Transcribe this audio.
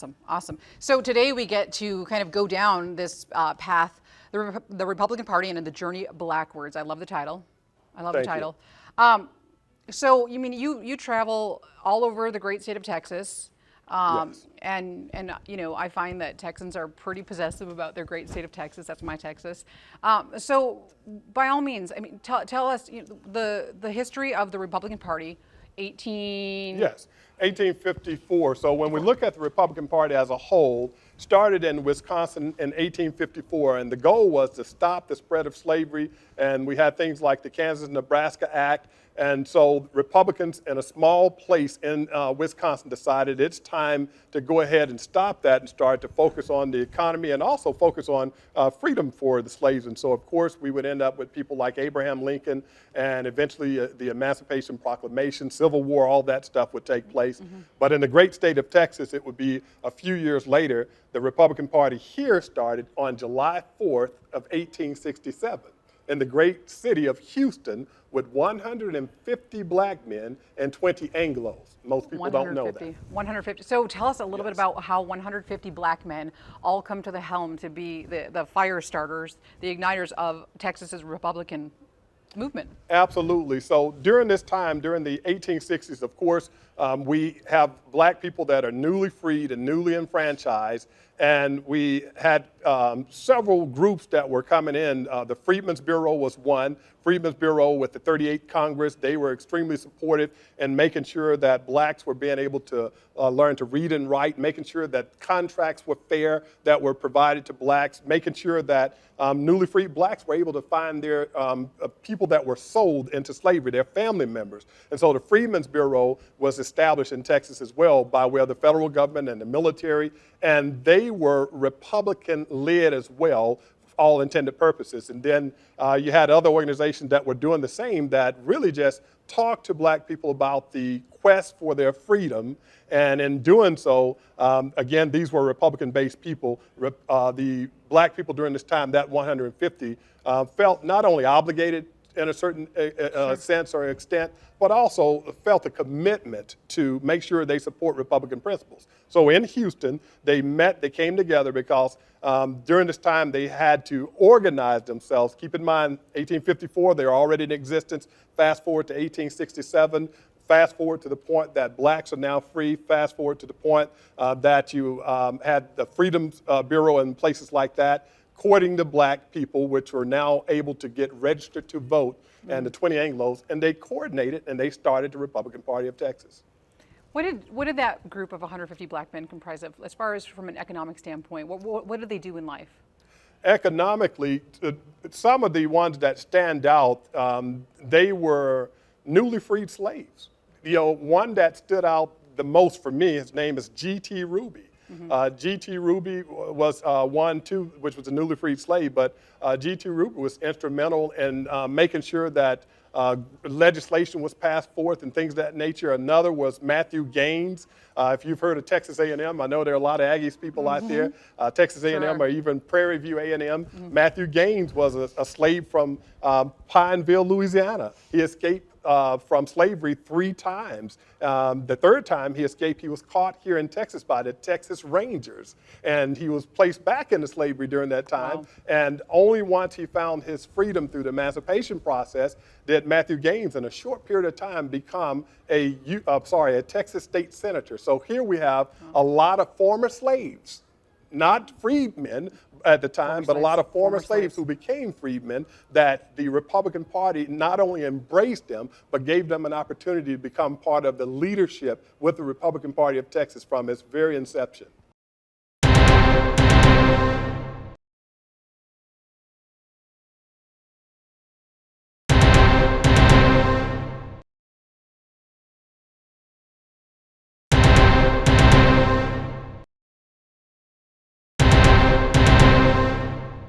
Awesome, awesome. So today we get to kind of go down this path, the Republican Party and the journey backwards. I love the title. I love the title. So you mean you travel all over the great state of Texas, Yes. and you know, I find that Texans are pretty possessive about their great state of Texas. That's my Texas. So by all means, I mean, tell us, you know, the history of the Republican Party. 1854. So when we look at the Republican Party as a whole, started in Wisconsin in 1854, and the goal was to stop the spread of slavery, and we had things like the Kansas-Nebraska Act, and so Republicans in a small place in Wisconsin decided it's time to go ahead and stop that and start to focus on the economy and also focus on freedom for the slaves. And so, of course, we would end up with people like Abraham Lincoln, and eventually the Emancipation Proclamation, Civil War, all that stuff would take place. But in the great state of Texas, it would be a few years later. The Republican Party here started on July 4th of 1867 in the great city of Houston with 150 black men and 20 Anglos. Most people don't know that. 150. So tell us a little bit about how 150 black men all come to the helm to be the fire starters, the igniters of Texas's Republican movement. Absolutely. So during this time, during the 1860s, of course, we have black people that are newly freed and newly enfranchised, and we had several groups that were coming in. The Freedmen's Bureau was one. Freedmen's Bureau with the 38th Congress, they were extremely supportive in making sure that blacks were being able to learn to read and write, making sure that contracts were fair that were provided to blacks, making sure that newly freed blacks were able to find their people that were sold into slavery, their family members. And so the Freedmen's Bureau was established in Texas as well by way of the federal government and the military, and they were Republican-led as well, all intended purposes. And then you had other organizations that were doing the same that really just talked to black people about the quest for their freedom. And in doing so, again, these were Republican-based people. The black people during this time, that 150, felt not only obligated in a certain sense or extent, but also felt a commitment to make sure they support Republican principles. So in Houston, they met, they came together because during this time they had to organize themselves. Keep in mind, 1854, they were already in existence. Fast forward to 1867. Fast forward to the point that blacks are now free. Fast forward to the point that you had the Freedom Bureau and places like that, courting the black people, which were now able to get registered to vote, and the 20 Anglos, and they coordinated and they started the Republican Party of Texas. What did that group of 150 black men comprise of, as far as from an economic standpoint? What did they do in life? Economically, some of the ones that stand out, they were newly freed slaves. You know, one that stood out the most for me, his name is G.T. Ruby. G.T. Ruby was one, too, which was a newly freed slave, but G.T. Ruby was instrumental in making sure that legislation was passed forth and things of that nature. Another was Matthew Gaines. If you've heard of Texas A&M, I know there are a lot of Aggies people out there. Texas A&M or even Prairie View A&M. Matthew Gaines was a slave from Pineville, Louisiana. He escaped from slavery 3 times. The 3rd time he escaped, he was caught here in Texas by the Texas Rangers, and he was placed back into slavery during that time. Wow. And only once he found his freedom through the emancipation process did Matthew Gaines, in a short period of time, become a Texas state senator. So here we have a lot of former slaves, not freedmen at the time, but a lot of former slaves who became freedmen, that the Republican Party not only embraced them, but gave them an opportunity to become part of the leadership with the Republican Party of Texas from its very inception.